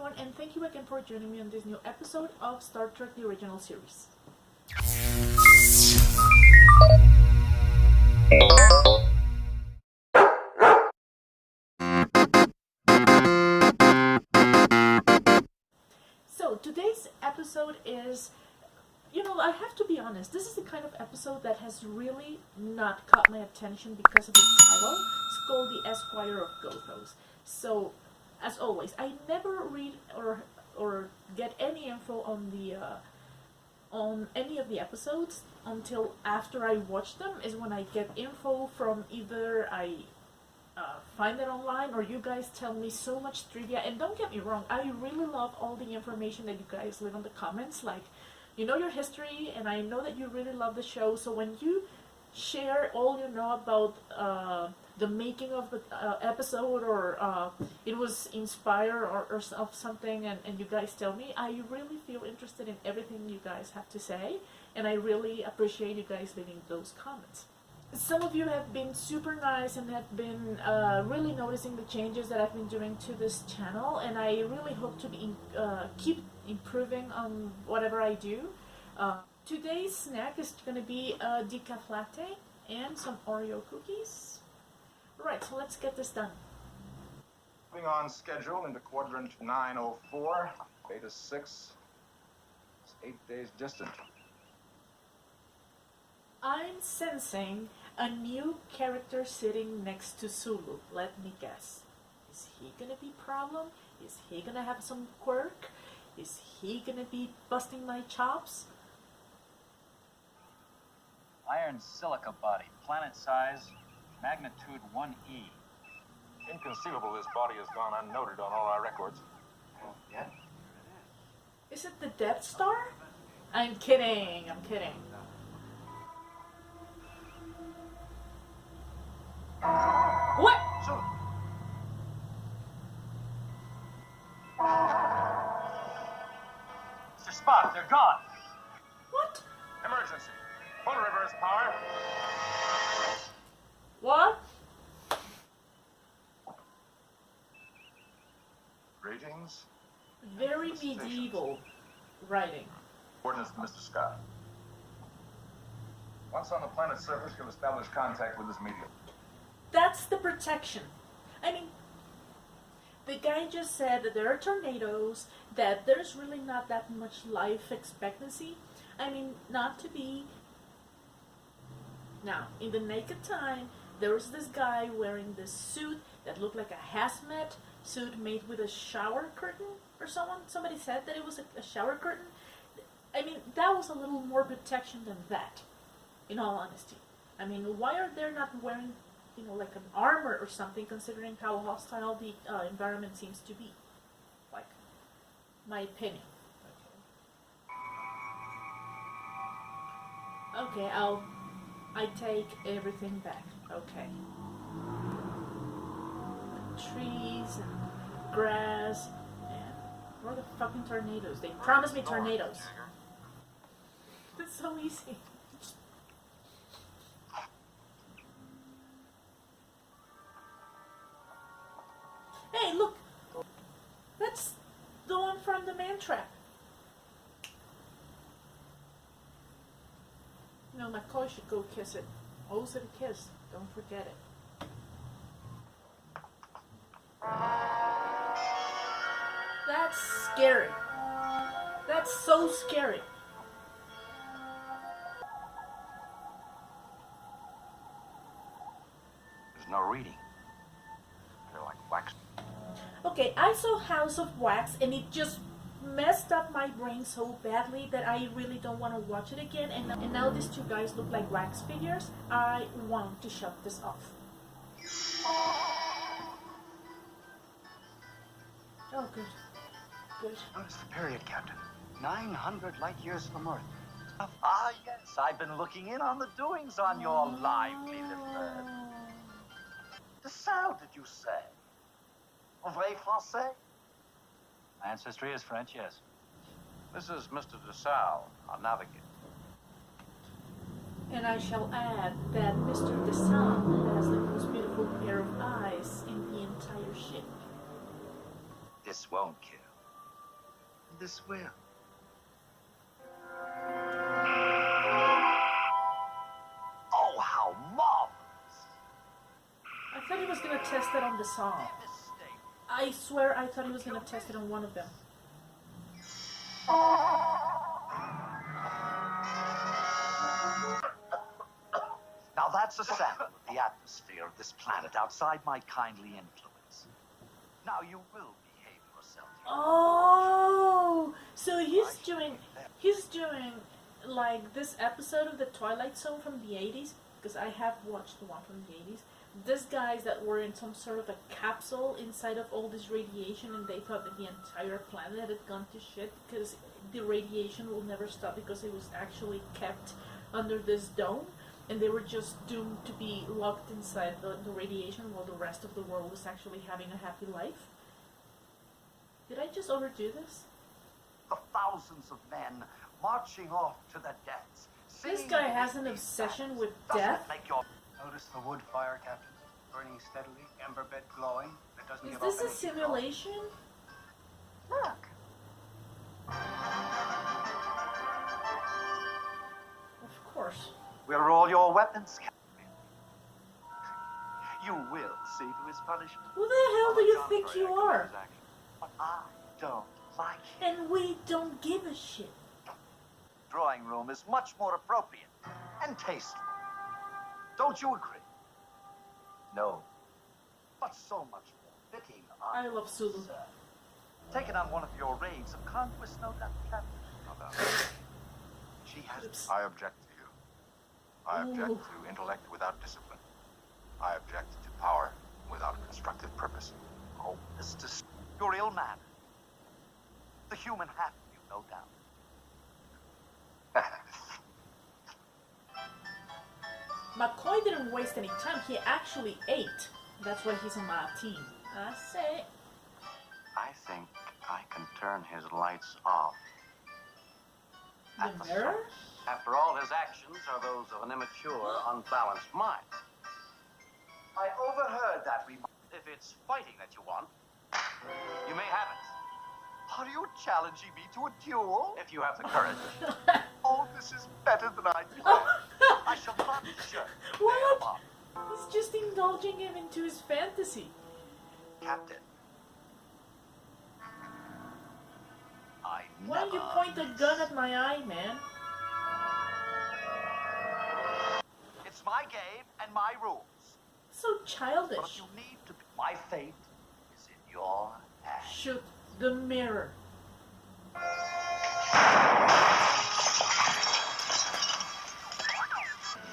everyone, and thank you again for joining me on this new episode of Star Trek The Original Series. So today's episode is, I have to be honest, this is the kind of episode that has really not caught my attention because of the title. It's called The Squire of Gothos. So, as always, I never read or get any info on any of the episodes until after I watch them. Is when I get info from either I find it online or you guys tell me so much trivia. And don't get me wrong, I really love all the information that you guys leave in the comments. Like, you know your history, and I know that you really love the show. So when you share all you know about the making of the episode, or it was inspired or of something, and you guys tell me, I really feel interested in everything you guys have to say, and I really appreciate you guys leaving those comments. Some of you have been super nice and have been really noticing the changes that I've been doing to this channel, and I really hope to keep improving on whatever I do. Today's snack is going to be a decaf latte and some Oreo cookies. Right, so let's get this done. Moving on schedule into quadrant 904, Beta 6. It's 8 days distant. I'm sensing a new character sitting next to Sulu. Let me guess. Is he gonna be problem? Is he gonna have some quirk? Is he gonna be busting my chops? Iron silica body, planet size, magnitude 1E. Inconceivable this body has gone unnoted on all our records. Yeah? Is it the Death Star? I'm kidding, I'm kidding. What? So, Mr. Spock, they're gone. What? emergency. Full reverse power. What? Greetings. Very medieval writing. Coordinates to Mr. Scott. Once on the planet's surface, you'll establish contact with this medium. That's the protection. I mean, the guy just said that there are tornadoes, that there's really not that much life expectancy. I mean, not to be... Now, in the naked time, there was this guy wearing this suit that looked like a hazmat suit made with a shower curtain or someone. Somebody said that it was a shower curtain. I mean, that was a little more protection than that, in all honesty. I mean, why are they not wearing, like an armor or something, considering how hostile the environment seems to be? Like, my opinion. Okay, I take everything back. Okay. Trees and grass and where are the fucking tornadoes? They promised me tornadoes. It's so easy. Hey, look! That's the one from the man trap. McCoy should go kiss it. Owes it a kiss. Don't forget it. That's scary. That's so scary. There's no reading. They're like wax. Okay, I saw House of Wax and it just messed up my brain so badly that I really don't want to watch it again, and now these two guys look like wax figures. I want to shut this off. Oh, good. Good. Notice the period, Captain. 900 light years from Earth. Ah, yes, I've been looking in on the doings on your lively little... The sound, did you say? En vrai français? My ancestry is French, yes. This is Mr. DeSalle, our navigator. And I shall add that Mr. DeSalle has the most beautiful pair of eyes in the entire ship. This won't kill. this will. Oh, how marvelous! I thought he was gonna test it on the song. Mistake. I swear I thought he was gonna test it on one of them. Now that's a sample of the atmosphere of this planet outside my kindly influence. Now you will behave yourself. Oh, so he's doing like this episode of the Twilight Zone from the 80s, because I have watched the one from the 80s. These guys that were in some sort of a capsule inside of all this radiation, and they thought that the entire planet had gone to shit because the radiation will never stop because it was actually kept under this dome, and they were just doomed to be locked inside the radiation while the rest of the world was actually having a happy life. Did I just overdo this? The thousands of men marching off to their deaths. This guy has an obsession with death. Notice the wood fire, Captain? Burning steadily, ember bed glowing. It doesn't Is give this off a any heat. simulation? Look. Of course. We're all your weapons, Captain. You will see to his punishment. Who the hell do you think you are? But I don't like it. And we don't give a shit. Drawing room is much more appropriate and tasteful. Don't you agree? No. But so much more fitting. I love Sulu. Taken on one of your raids of conquest, no doubt, Captain. No doubt. She has. Oops. I object to you. I object Ooh. to intellect without discipline. I object to power without constructive purpose. Oh, Mr. You're ill-mannered. The human half of you, no doubt. McCoy didn't waste any time. He actually ate. That's why he's on my team. I say. I think I can turn his lights off. The mirror? After all, his actions are those of an immature, unbalanced mind. I overheard that remark. If it's fighting that you want, you may have it. Are you challenging me to a duel? If you have the courage. Oh, this is better than I thought. I shall not shirk. What? He's just indulging him into his fantasy. Captain. I Why don't you point a gun at my eye, man? It's my game and my rules. So But childish. you need to be. My fate is in your hands. Shoot the mirror.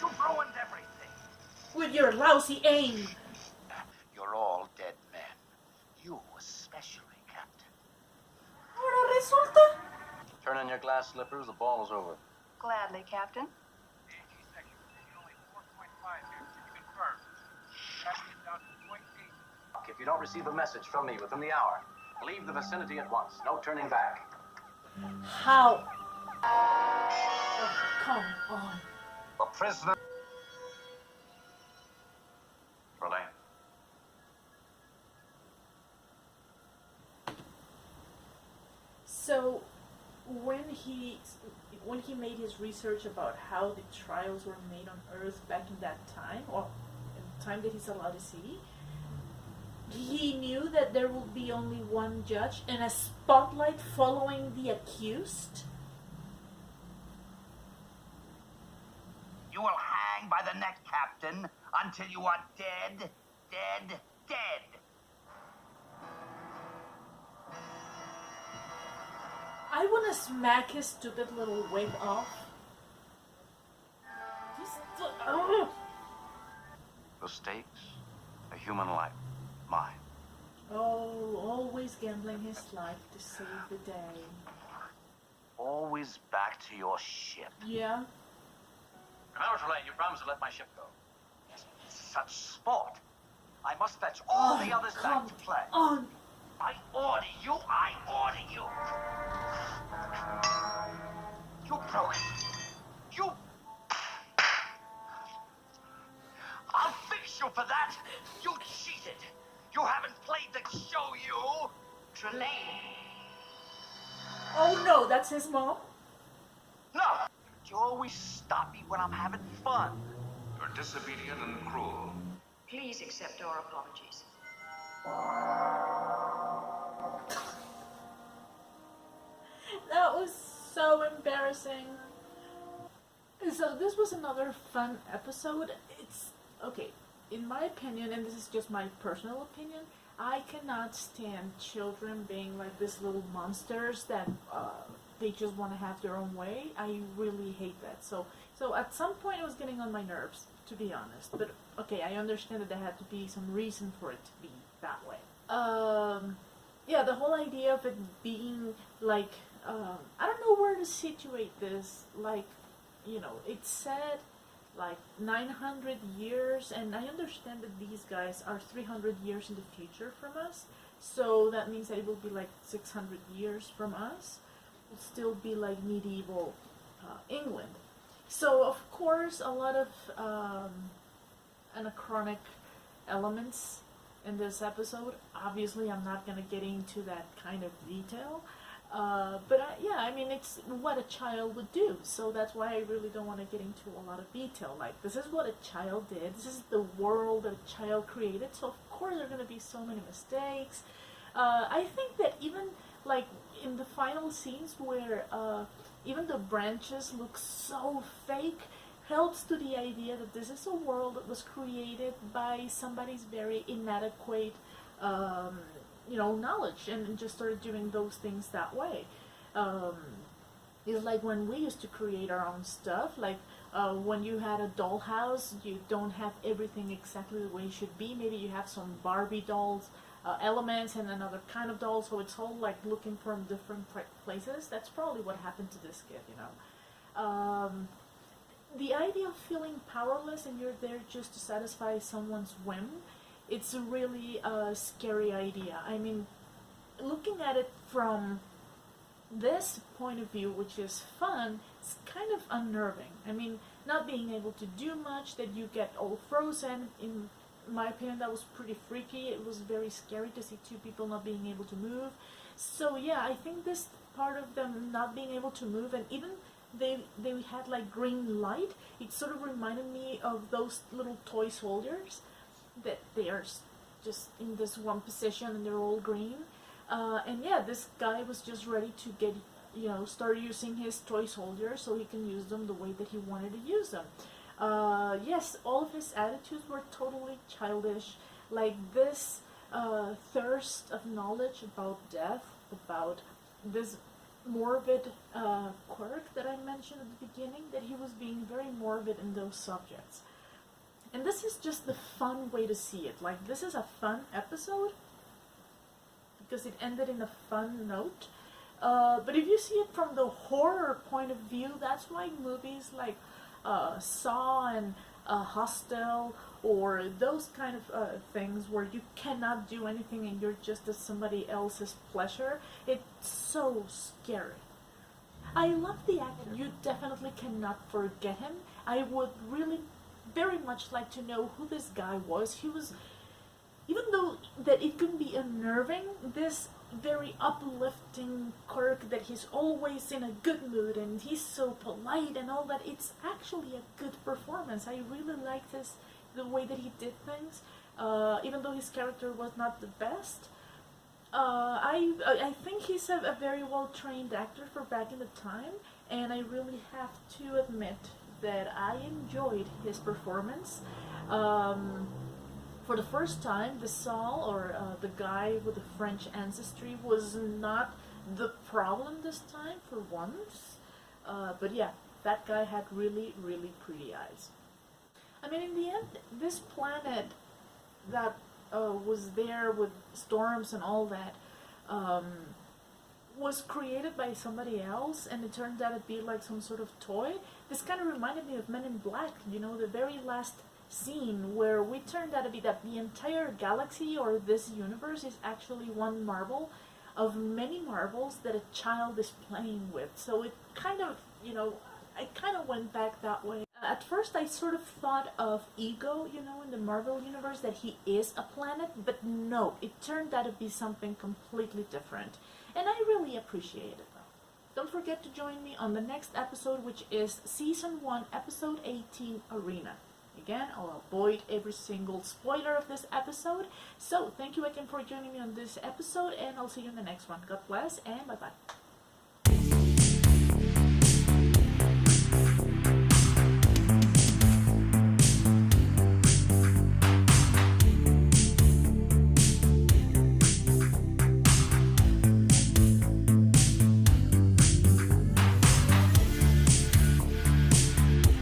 You've ruined everything. With your lousy aim. You're all dead men. You especially, Captain. Ahora resulta. Turn in your glass slippers, the ball is over. Gladly, Captain. AG section, only 4.5 here. Can you confirm? Tracking down to point 8. If you don't receive a message from me within the hour, leave the vicinity at once. No turning back. How? Oh, come on. The prisoner. Relay. So, when he made his research about how the trials were made on Earth back in that time, or in the time that he's allowed to see, he knew that there would be only one judge and a spotlight following the accused. You will hang by the neck, Captain, until you are dead, dead, dead. I want to smack his stupid little wig off. Ugh. The stakes, a human life. Mine. Oh, always gambling his life to save the day. Always back to your ship. Yeah. Remember, Trelane, you promised to let my ship go. Such sport. I must fetch all the others back come to play. on. I order you, I order you. You broke it. You... I'll fix you for that. You cheated. You haven't played the show, you. Trelane. Oh no, that's his mom? No! You always stop me when I'm having fun. You're disobedient and cruel. Please accept our apologies. That was so embarrassing. So this was another fun episode. It's okay, in my opinion, and this is just my personal opinion, I cannot stand children being like these little monsters that they just want to have their own way. I really hate that. So at some point it was getting on my nerves, to be honest. But okay, I understand that there had to be some reason for it to be that way. Yeah, the whole idea of it being like, I don't know where to situate this. Like, you know, it said like 900 years, and I understand that these guys are 300 years in the future from us, so that means that it will be like 600 years from us. It will still be like medieval England. So of course a lot of anachronic elements in this episode. Obviously I'm not going to get into that kind of detail. Yeah, I mean, it's what a child would do, so that's why I really don't want to get into a lot of detail. Like, this is what a child did, this is the world that a child created, so of course there are going to be so many mistakes. I think that even, like, in the final scenes where even the branches look so fake, helps to the idea that this is a world that was created by somebody's very inadequate knowledge, and just started doing those things that way. It's like when we used to create our own stuff, like when you had a dollhouse, you don't have everything exactly the way it should be. Maybe you have some Barbie dolls elements and another kind of doll, so it's all like looking from different places. That's probably what happened to this kid, you know. The idea of feeling powerless and you're there just to satisfy someone's whim, it's a really scary idea. I mean, looking at it from this point of view, which is fun, it's kind of unnerving. I mean, not being able to do much, that you get all frozen, in my opinion, that was pretty freaky. It was very scary to see two people not being able to move. So yeah, I think this part of them not being able to move, and even they had like green light, it sort of reminded me of those little toy soldiers, that they are just in this one position and they're all green. And yeah, this guy was just ready to get, start using his toy soldiers so he can use them the way that he wanted to use them. Yes, all of his attitudes were totally childish, like this thirst of knowledge about death, about this morbid quirk that I mentioned at the beginning, that he was being very morbid in those subjects. And this is just the fun way to see it. Like, this is a fun episode because it ended in a fun note. But if you see it from the horror point of view, that's why movies like Saw and Hostel, or those kind of things where you cannot do anything and you're just at somebody else's pleasure, it's so scary. I love the actor. You definitely cannot forget him. I would really very much like to know who this guy was. He was, even though that it can be unnerving, this very uplifting quirk that he's always in a good mood and he's so polite and all that, it's actually a good performance. I really liked the way that he did things, even though his character was not the best. I think he's a very well trained actor for back in the time, and I really have to admit that I enjoyed his performance. For the first time, the Saul, or the guy with the French ancestry, was not the problem this time, for once. But yeah, that guy had really, really pretty eyes. I mean, in the end, this planet that was there with storms and all that, was created by somebody else, and it turned out to be like some sort of toy. This kind of reminded me of Men in Black, the very last scene where we turned out to be that the entire galaxy or this universe is actually one marble of many marbles that a child is playing with. So it kind of, I kind of went back that way. At first I sort of thought of Ego, in the Marvel universe, that he is a planet, but no, it turned out to be something completely different. And I really appreciate it, though. Don't forget to join me on the next episode, which is Season 1, Episode 18, Arena. Again, I'll avoid every single spoiler of this episode. So, thank you again for joining me on this episode, and I'll see you in the next one. God bless, and bye-bye.